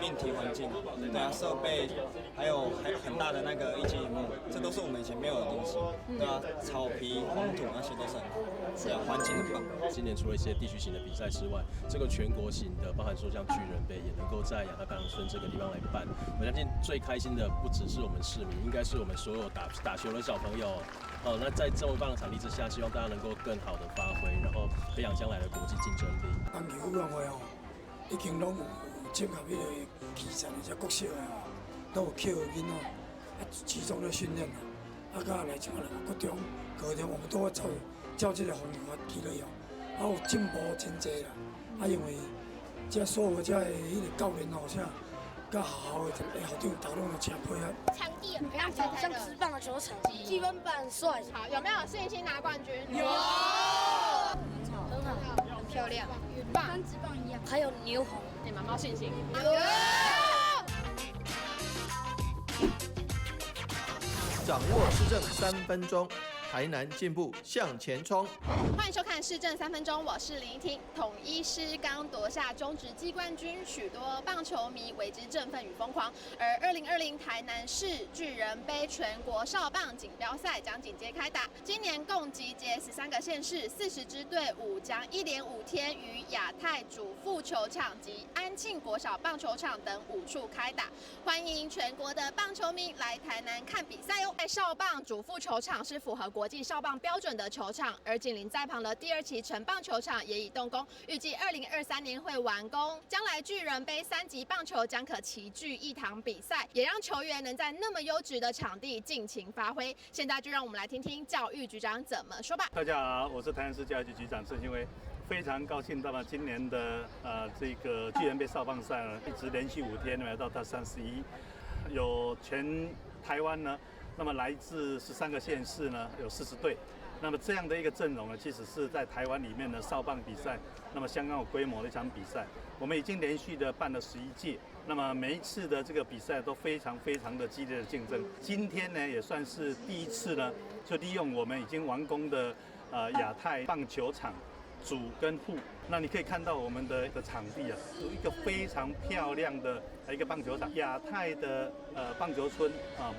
硬体环境，对啊，设备还有很大的那个液晶萤幕，这都是我们以前没有的东西，对啊，草皮、黄土那些都是很好，对啊，环境很棒。今年除了一些地区型的比赛之外，这个全国型的，包含说像巨人杯，也能够在亚太棒球村这个地方来办。我相信最开心的不只是我们市民，应该是我们所有打球的小朋友。那在这么棒的场地之下，希望大家能够更好的发挥，然后培养将来的国际竞争力。棒球委员会已经拢有整合迄个基层的这国小的都有捡囡仔，集中咧训练甲来像国中、高中，我们都会照这个方法去了有进步真济啦。因为这所有这迄个教练像甲学校的校长头拢有真配合。场地很漂亮，像职棒的球场，积分板很帅。好，有没有信心拿冠军？有，很好，很漂亮，棒跟职棒一样。还有牛红，你们有没有信心？掌握市政3分钟，台南进步向前冲。欢迎收看《市政3分钟》，我是林依婷。统一狮刚夺下中职季冠军，许多棒球迷为之振奋与疯狂。而2020台南市巨人杯全国少棒锦标赛将紧接开打，今年共集结13个县市40支队伍，将1连5天于亚太主妇球场及安庆国小棒球场等5处开打。欢迎全国的棒球迷来台南看比赛哦！少棒主妇球场是符合国际少棒标准的球场，而紧邻在旁的第2期城棒球场也已动工，预计2023年会完工。将来巨人杯3级棒球将可齐聚一堂比赛，也让球员能在那么优质的场地尽情发挥。现在就让我们来听听教育局长怎么说吧。大家好，我是台南市教育局局长郑兴威，非常高兴到了今年的这个巨人杯少棒赛呢，一直连续5天来到到31，有全台湾呢。那么来自13个县市呢，有40队。那么这样的一个阵容呢，其实是在台湾里面的少棒比赛，那么相当有规模的一场比赛。我们已经连续的办了11届，那么每一次的这个比赛都非常的激烈的竞争。今天呢，也算是第一次呢，就利用我们已经完工的亚太棒球场。主跟副，那你可以看到我们的场地啊，有一个非常漂亮的一个棒球场。亚太的棒球村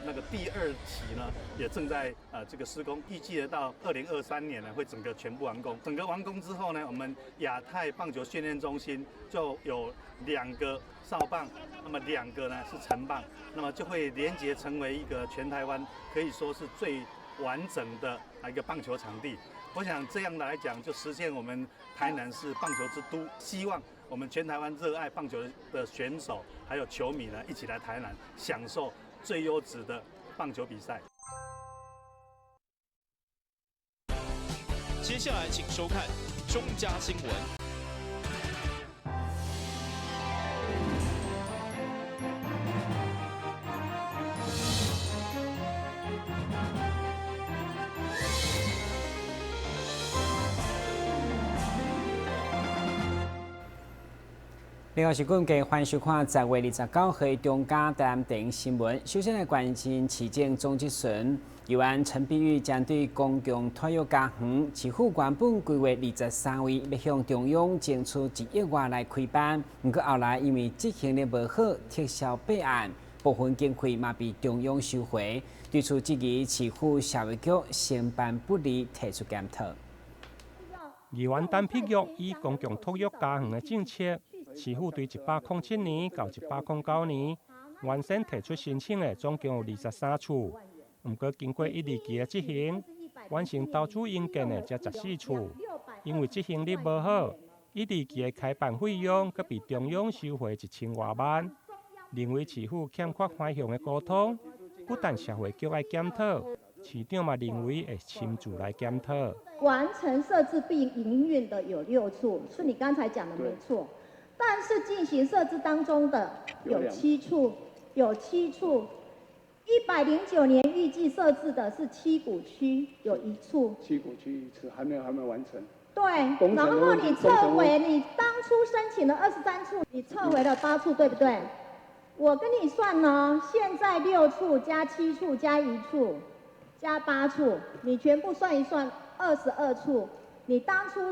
那个第2期呢，也正在这个施工，预计的到2023年呢会整个全部完工。整个完工之后呢，我们亚太棒球训练中心就有2个少棒，那么2个呢是成棒，那么就会连接成为一个全台湾可以说是最完整的一个棒球场地。我想这样来讲，就实现我们台南是棒球之都。希望我们全台湾热爱棒球的选手还有球迷呢，一起来台南享受最优质的棒球比赛。接下来请收看中嘉新闻。另外是阮家欢迎收看10月29日中嘉台南电影新闻。首先来关心市政总职权议员陈碧玉将对公共体育家园市府原本规划23位要向中央争取1亿外来开办，不过后来因为执行得无好，撤销备案，部分经费嘛被中央收回。对此，质疑市府社会局承办不力，提出检讨。议员陈碧玉以公共体育家园的政策。市府对107年到109年原先提出申请的总共有23处，不过经过1、2期的执行，完成投资营建的才14处。因为执行率无好，1、2期的开办费用阁被中央收回1000多万，认为市府欠缺反向的沟通，不但社会局要检讨，市长嘛认为会亲自来检讨。完成设置并营运的有6处，是你刚才讲的没错。但是进行设置当中的有7处，109年预计设置的是七股区有1处，7股区1处还没完成。对，然后你撤回你当初申请的23处，你撤回了8处，对不对？我跟你算呢，现在6处加7处加1处加8处，你全部算一算，22处。你当初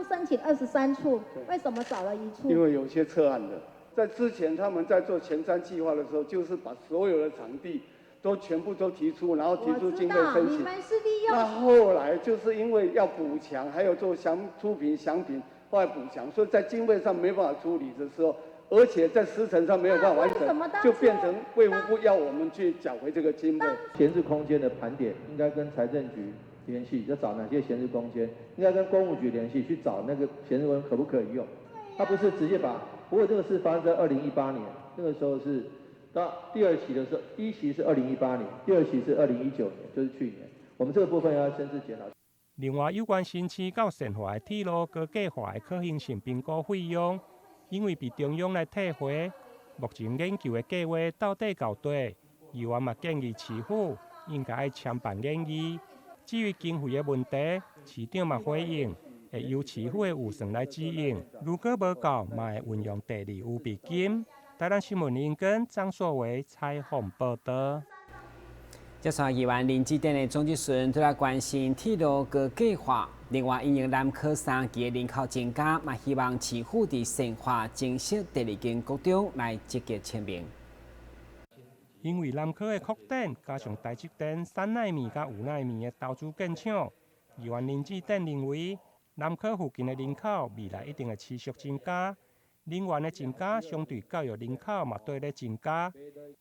申请23处，为什么少了1处？因为有些撤案的。在之前他们在做前瞻计划的时候，就是把所有的场地都全部都提出，然后提出经费申请。你们是利用。那后来就是因为要补强，还有做出品详品，后来补强，所以在经费上没办法处理的时候，而且在时程上没有办法完成，就变成卫福部要我们去缴回这个经费。闲置空间的盘点应该跟财政局联系，要找哪些闲置空间，应该跟公务局联系，去找那个闲置空间可不可以用。他不是直接把，不过这个是发生在2018年，那个时候是到第二期的时候，第一期是2018年，第二期是2019年，就是去年。我们这个部分要深自检讨。另外，有关新市到善化的铁路高架化的可行性评估费用，因为被中央来退回，目前研究的计划到底到底，议员嘛建议市府应该参办研议。至于经费的问题，市长嘛回应。会由市府的预算来指引，如果无够，嘛会运用第二预备金。台南新闻林根张硕维采访报道。接下议员林志典的总质询都来关心铁路高架化，另外因应南科3期的人口增加，嘛希望市府伫善化正式第2间国中来积极签名。因为南科的扩展，加上台积电3奈米甲5奈米的投资建厂，议员林志典认为。南科附近的人口未来一定会持续增加，人员的增加相对教育人口嘛对咧增加。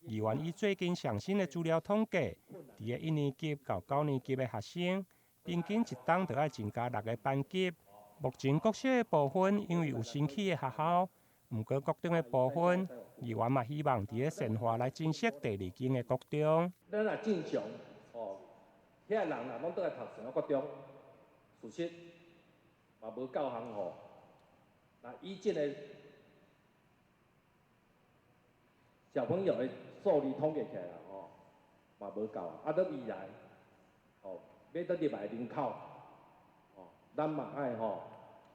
议员以最近上新的资料统计，伫个1年级到9年级的学生，平均一档就要增加6个班级。目前国小的部分因为有新起的学校，毋过国中的部分，议员嘛希望伫个善化来增设第2间的国中。咱若正常哦，遐人若拢倒来读善化国中，事实。嘛无够行吼，那以前的小朋友的数字统计起来啦，吼，嘛无够啊。到未来，哦，要得入来人口，哦，咱嘛爱吼，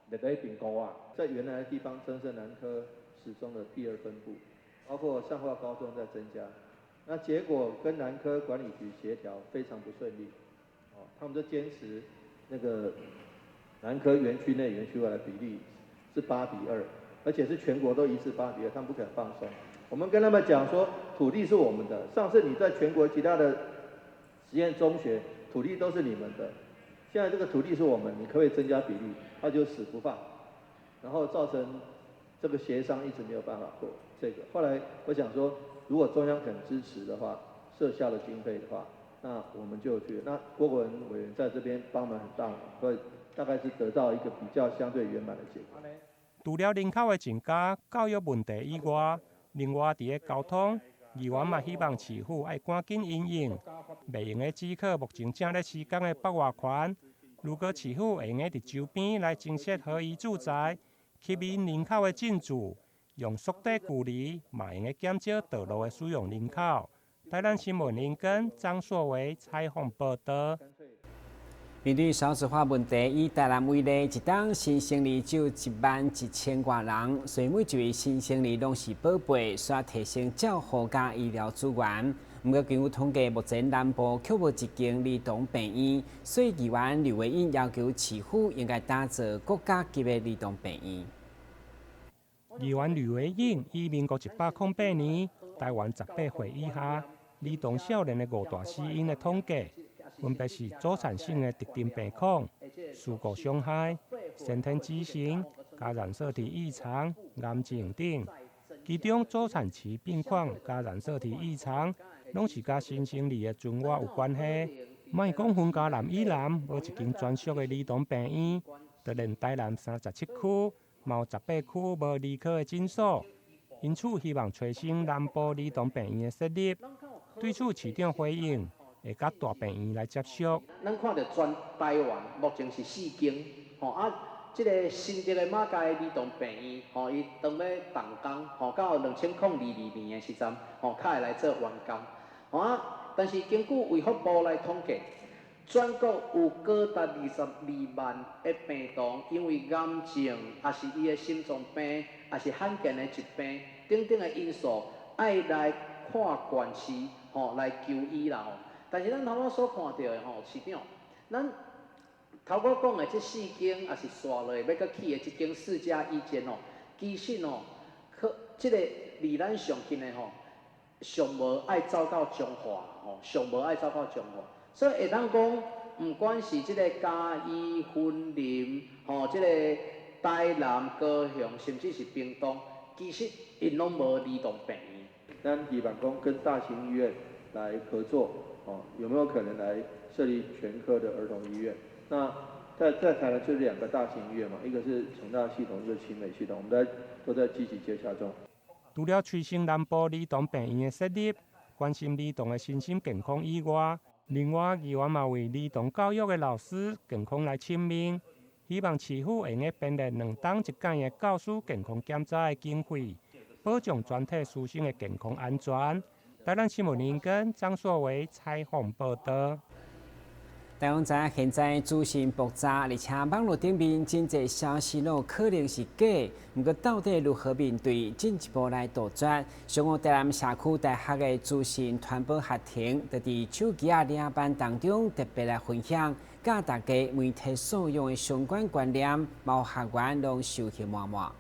入来评估啊。在原来的地方增设南科始终的第2分部，包括善化高中在增加，那结果跟南科管理局协调非常不顺利，哦，他们就坚持那个。南科园区内、园区外的比例是8:2，而且是全国都一致8:2，他们不肯放松。我们跟他们讲说，土地是我们的，上次你在全国其他的实验中学，土地都是你们的，现在这个土地是我们，你可不可以增加比例？他就死不放，然后造成这个协商一直没有办法过。这个后来我想说，如果中央肯支持的话，设下的经费的话，那我们就去。那郭国文委员在这边帮忙很大，所以。大概是得到一个比较相对圆满的结果。除了人口的增加、教育问题以外，另外伫个交通，议员嘛希望市府要赶紧因应，袂用的只靠目前正咧施工的北外环。如果市府会用伫周边来增设合宜住宅，吸引人口的进驻，用缩短距离，嘛用减少道路的使用人口。台南新闻林根张硕维采访报道。面对少子化问题，以台南为例，一档新生儿只有11000多人，所以每一位新生儿拢是宝贝，需要提升较好加医疗资源。不过，根据统计，目前南部却无一间儿童病院，所以议员刘维英要求市府应该打造国家级的儿童病院。议员吕维英以民国108年台湾18岁以下儿童少年的5大死因的统计。分别是早产性的特定病况、事故伤害、先天畸形、加染色体异常、癌症等。其中早产期病况加染色体异常，拢是甲新生儿的存活有关系。莫讲分家南以南，无一间专属的儿童病院，就连台南37区，嘛有18区无儿科的诊所。因此，希望催生南部儿童病院的设立。对此，市长回应。会甲大病院来接触。咱看到全台湾目前是4间，这个新竹的马街儿童病院，伊当要动工，到2022年的时阵，才会来做完工。但是根据卫福部来统计，全国有高达22万的病童，因为癌症，也是伊的心脏病，也是罕见的疾病等等的因素，爱来看县市，来求医啦。但是咱头仔所看到的市长，咱头我讲的这4间也是刷落要搁起的这间4+1间其实这个离咱上近的吼，上无爱走到中华吼，上无爱走到中华，所以会当讲，不管是这个嘉义、云林吼，这个台南、高雄，甚至是屏东，其实因拢无儿童病院。咱希望讲跟大型医院来合作，哦，有没有可能来设立全科的儿童医院？那在台南就是2个大型医院嘛，一个是成大系统，一个是奇美系统，我们都在积极接洽中。除了催生南部儿童病院的设立，关心儿童的身心健康以外，另外议员嘛为儿童教育的老师健康来请命，希望市府会用编列2档1间的教师健康检查的经费，保障全体师生的健康安全。台南新闻林根张硕维采访报道。台湾知现在资讯爆炸，而且网络顶面真侪消息都可能是假。不过到底如何面对，进一步来杜绝？上午台南社区大学的资讯传播学庭，就伫手机领班当中特别来分享，教大家媒体所用的相关观念，毛学员拢受益满满。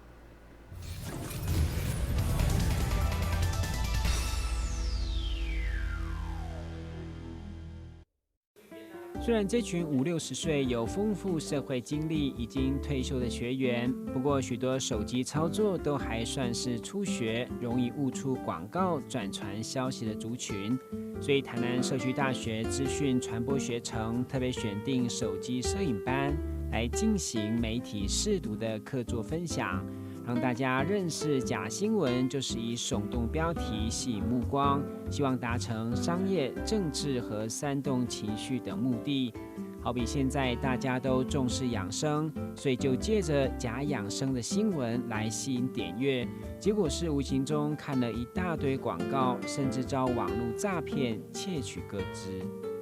虽然这群50、60岁有丰富社会经历、已经退休的学员，不过许多手机操作都还算是初学，容易误触广告、转传消息的族群。所以台南社区大学资讯传播学程特别选定手机摄影班来进行媒体识读的课作分享，让大家认识假新闻就是以耸动标题吸引目光，希望达成商业、政治和煽动情绪等目的。好比现在大家都重视养生，所以就借着假养生的新闻来吸引点阅，结果是无形中看了一大堆广告，甚至遭网络诈骗窃取个资。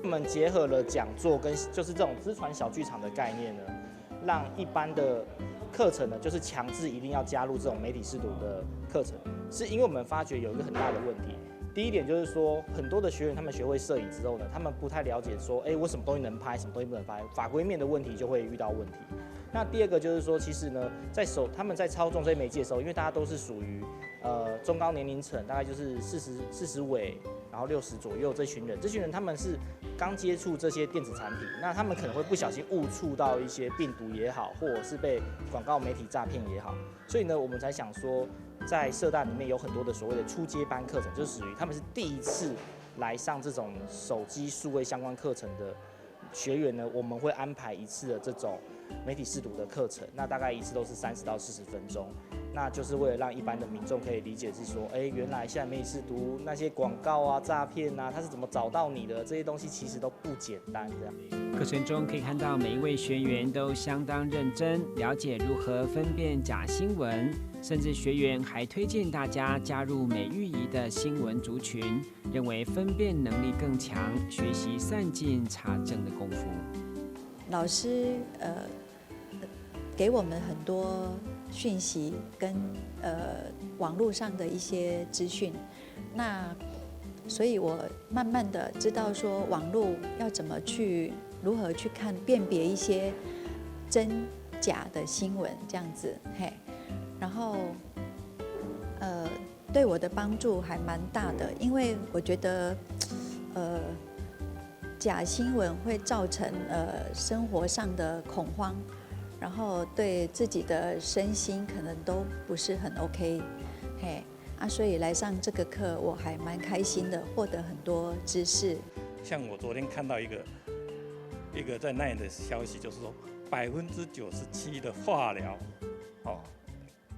我们结合了讲座跟就是这种资传小剧场的概念呢，让一般的课程呢，就是强制一定要加入这种媒体识读的课程，是因为我们发觉有一个很大的问题。第一点就是说，很多的学员他们学会摄影之后呢，他们不太了解说，我什么东西能拍，什么东西不能拍，法规面的问题就会遇到问题。那第二个就是说，其实呢，他们在操纵这些媒介的时候，因为大家都是属于中高年龄层，大概就是40尾，然后60左右这群人他们是刚接触这些电子产品，那他们可能会不小心误触到一些病毒也好，或者是被广告媒体诈骗也好，所以呢，我们才想说，在社大里面有很多的所谓的初阶班课程，就是属于他们是第一次来上这种手机数位相关课程的学员呢，我们会安排一次的这种媒体识读的课程，那大概一次都是30到40分钟，那就是为了让一般的民众可以理解是说，原来现在媒体识读那些广告啊、诈骗啊，它是怎么找到你的，这些东西其实都不简单这样。课程中可以看到每一位学员都相当认真，了解如何分辨假新闻，甚至学员还推荐大家加入美育仪的新闻族群，认为分辨能力更强，学习善尽查证的功夫。老师给我们很多讯息跟网络上的一些资讯，那所以我慢慢的知道说网络要怎么去如何去辨别一些真假的新闻这样子，然后对我的帮助还蛮大的，因为我觉得假新闻会造成生活上的恐慌，然后对自己的身心可能都不是很 OK， 所以来上这个课我还蛮开心的，获得很多知识。像我昨天看到一个在那的消息，就是说97%的化疗，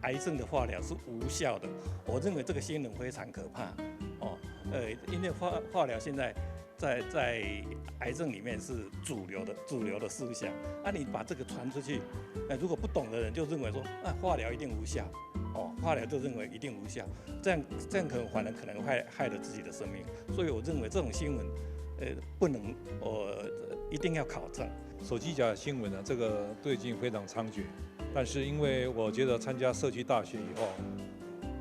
癌症的化疗是无效的。我认为这个新闻非常可怕，因为化疗现在在癌症里面是主流的思想。你把这个传出去，如果不懂的人就认为说，化疗一定无效，化疗就认为一定无效，这样可能害了自己的生命。所以我认为这种新闻，不能一定要考证。手机假新闻这个最近非常猖獗，但是因为我觉得参加社区大学以后，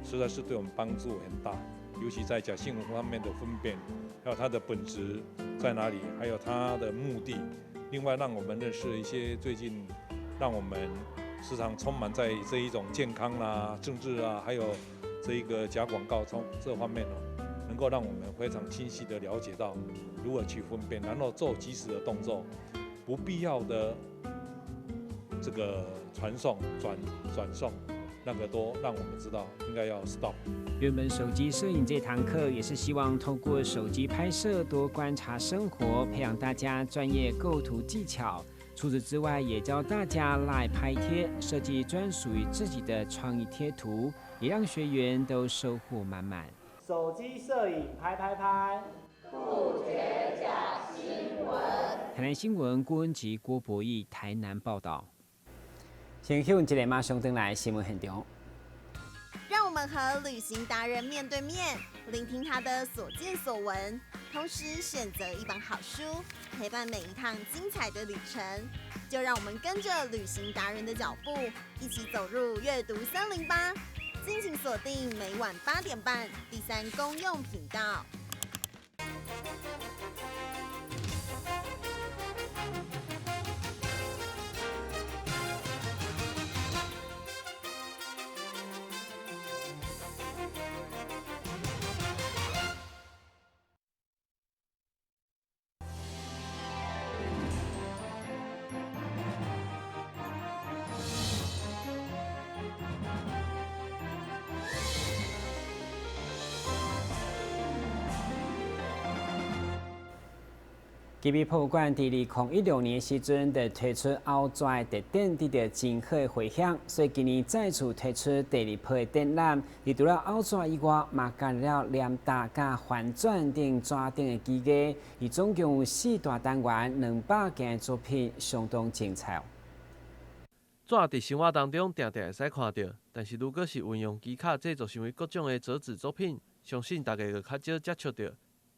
实在是对我们帮助很大，尤其在假新闻方面的分辨，还有它的本质在哪里，还有它的目的。另外，让我们认识一些最近让我们时常充满在这一种健康政治还有这一个假广告从这方面能够让我们非常清晰的了解到如何去分辨，然后做及时的动作，不必要的这个传送转送。那个都让我们知道应该要 stop。原本手机摄影这堂课也是希望透过手机拍摄多观察生活，培养大家专业构图技巧。除此之外，也教大家来拍贴，设计专属于自己的创意贴图，也让学员都收获满满。手机摄影拍拍拍，不缺假新闻。台南新闻郭文吉、郭博义台南报道。先休一下，马上回来新闻现场。让我们和旅行达人面对面，聆听他的所见所闻，同时选择一本好书，陪伴每一趟精彩的旅程。就让我们跟着旅行达人的脚步，一起走入阅读森林吧！敬请锁定每晚8点半第3公用频道。吉比博物馆在2016年时阵就推出后拽特展，得到真好的回响，所以今年再次推出第2批的展览。而除了后拽以外，嘛加入了连大甲翻转等纸等的技艺，而总共有4大单元，200件作品，相当精彩。纸伫生活当中定定会使看到，但是如果是运用机卡制作成为各种的折纸作品，相信大家就较少接触到。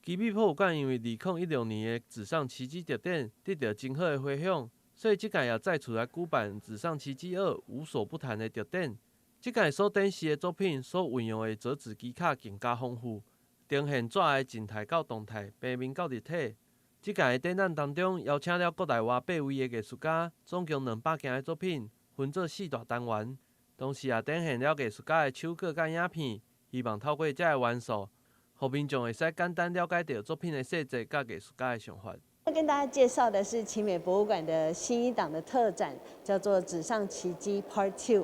吉比博物馆因为2016年的纸上奇迹特展得到真好的回响，所以这届也再次来举办《纸上奇迹2无所不谈》的特展。这届所展示的作品所运用的折纸机卡更加丰富，呈现纸的静态到动态、平面到立体。这届的展览当中，邀请了国内外8位的艺术家，总共200件的作品，分做4大单元，同时也展现了艺术家的手稿甲影片，希望透过这个元素，让民众会使简单了解到作品的细节甲艺术家的想法。要跟大家介绍的是奇美博物馆的新一档的特展，叫做《纸上奇迹 Part 2》。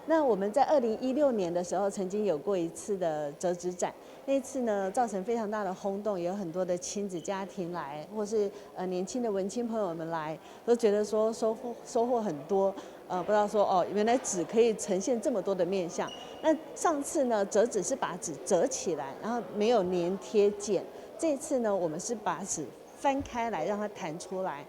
那我们在2016年的时候曾经有过一次的折纸展，那一次呢造成非常大的轰动，也有很多的亲子家庭来，或是年轻的文青朋友们来，都觉得说收获很多。不知道说哦，原来纸可以呈现这么多的面向。那上次呢，折纸是把纸折起来，然后没有粘贴件。这次呢，我们是把纸翻开来，让它弹出来。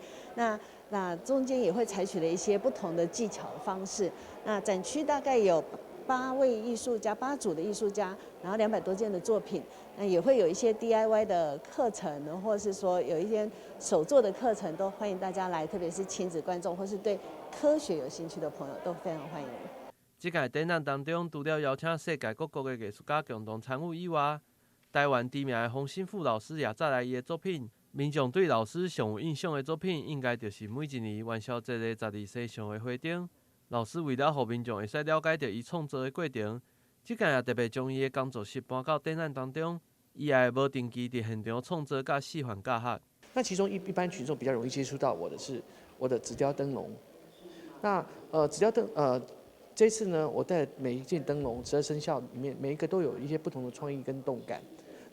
那中间也会采取了一些不同的技巧的方式。那展区大概有8位艺术家，8组的艺术家，然后200多件的作品。那也会有一些 DIY 的课程，或是说有一些手作的课程，都欢迎大家来，特别是亲子观众或是对科学有兴趣的朋友都非常欢迎。这届展览当中，除了邀请世界各国的艺术家共同参与以外，台湾知名的洪新富老师也带来伊的作品。民众对老师上有印象的作品，应该就是每一年元宵节的12岁上的花灯。老师为了让民众会使了解到伊创作的过程，这届也特别将伊的工作室搬到展览当中，伊也无定期伫现场创作甲示范教学。那其中一般群众比较容易接触到我的是我的纸雕灯笼。那纸雕灯这次呢，我带每一件灯笼12生肖里面每一个都有一些不同的创意跟动感。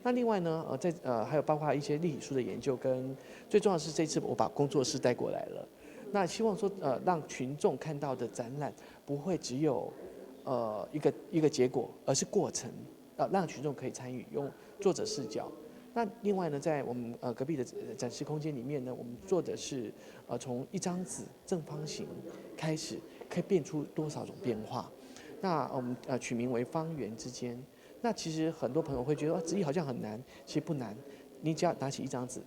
那另外呢，还有包括一些立体书的研究，跟最重要的是这次我把工作室带过来了。那希望说让群众看到的展览不会只有一个结果，而是过程，让群众可以参与，用作者视角。那另外呢，在我们隔壁的展示空间里面呢，我们做的是从一张纸正方形开始，可以变出多少种变化。那我们取名为方圆之间。那其实很多朋友会觉得纸艺好像很难，其实不难。你只要拿起一张纸，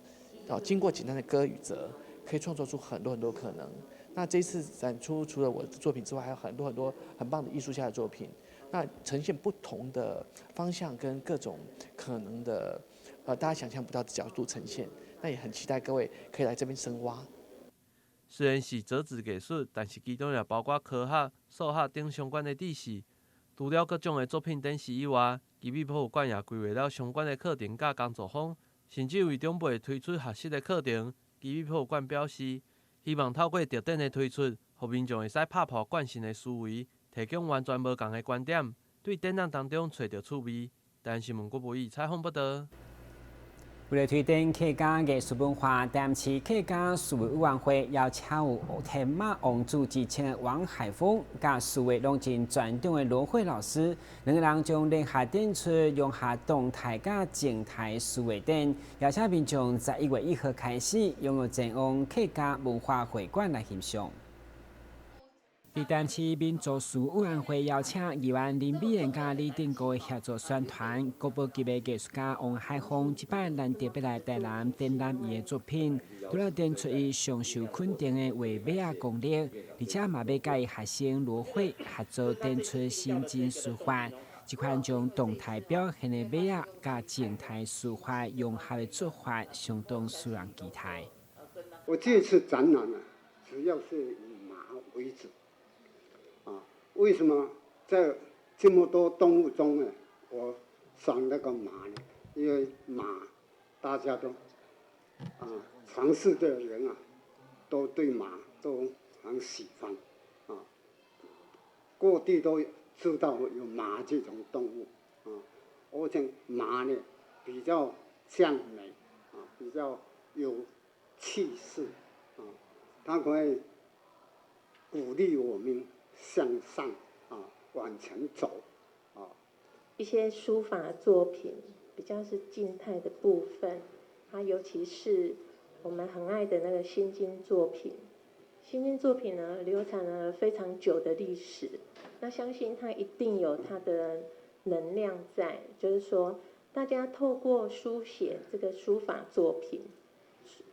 经过简单的割与折，可以创作出很多很多可能。那这次展出除了我的作品之外，还有很多很多很棒的艺术家的作品。那呈现不同的方向跟各种可能的大家想象不到的角度呈现。那也很期待各位可以来这边深挖。虽然是折纸艺术，但是其中也包括科学、数学等相关的知识。除了各种的作品展示以外，基美博物馆也规划了相关的课程甲工作坊，甚至为长辈推出学习的课程。基美博物馆表示，希望透过特展的推出，互民众会使拍破惯性的思维，提供完全无同的观点，对展览当中找到趣味。台湾新闻郭博义采访报道。为了推动客家艺术文化，淡市客家数位委员会邀请有天马王子之称的王海峰，甲数位拢真专长的罗慧老师，两个人将联合展出用下动态甲静态数位展，邀请民众在1月1号开始，拥有前往客家文化会馆来欣赏。伫淡市民族事委员会邀请议员林美燕甲李定国协助宣传，国宝级的艺术家王海峰即摆难得要来台南展览伊的作品，除了展出伊上受肯定的画马啊功力，而且嘛要甲伊学生罗慧合作展出新进书法。这款将动态表现的马啊甲静态书法融合的做法，相当使人期待。我这次展览呢，主要是以马为主。为什么在这么多动物中呢，我选那个马呢？因为马大家都尝试的人都对马都很喜欢各地都知道有马这种动物而且马呢比较像美比较有气势它可以鼓励我们向上往前走一些书法作品比较是静态的部分，它尤其是我们很爱的那个心经作品。心经作品呢，流传了非常久的历史，那相信它一定有它的能量在，就是说，大家透过书写这个书法作品，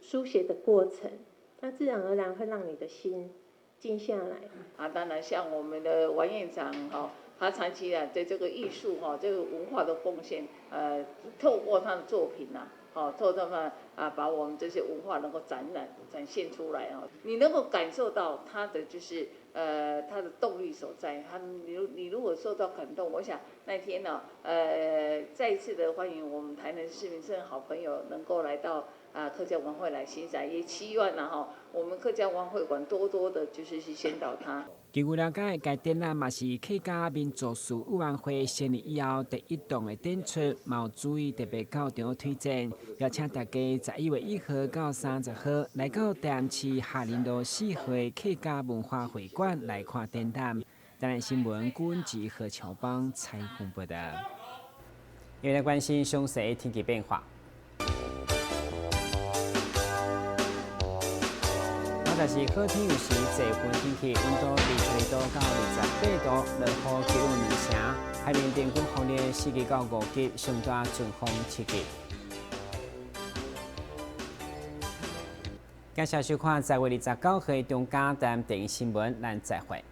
书写的过程，它自然而然会让你的心静下来当然像我们的王院长他长期对这个艺术这个文化的贡献，透过他的作品透过他们把我们这些文化能够展现出来你能够感受到他的就是他的动力所在。你如果受到感动，我想那天再一次的欢迎我们台南市民生好朋友能够来到客家文化会来欣赏，也期望我们客家文化会馆多多的就是去宣导它。据我了解，该展览嘛是客家民族事委员会成立以后第一档的展出，毛主席特别到场推荐，邀请大家在1月1号到30号来到淡市下林路4号客家文化会馆来看展览。台南新闻顾文吉和乔邦采访报道。又来关心详细的天气变化。但是好天有时侪云天气，温度27度到28度，落雨几有2成。海面平均风力4级到5级，上大阵风7级。感谢收看10月29号中嘉台电视新闻，咱再会。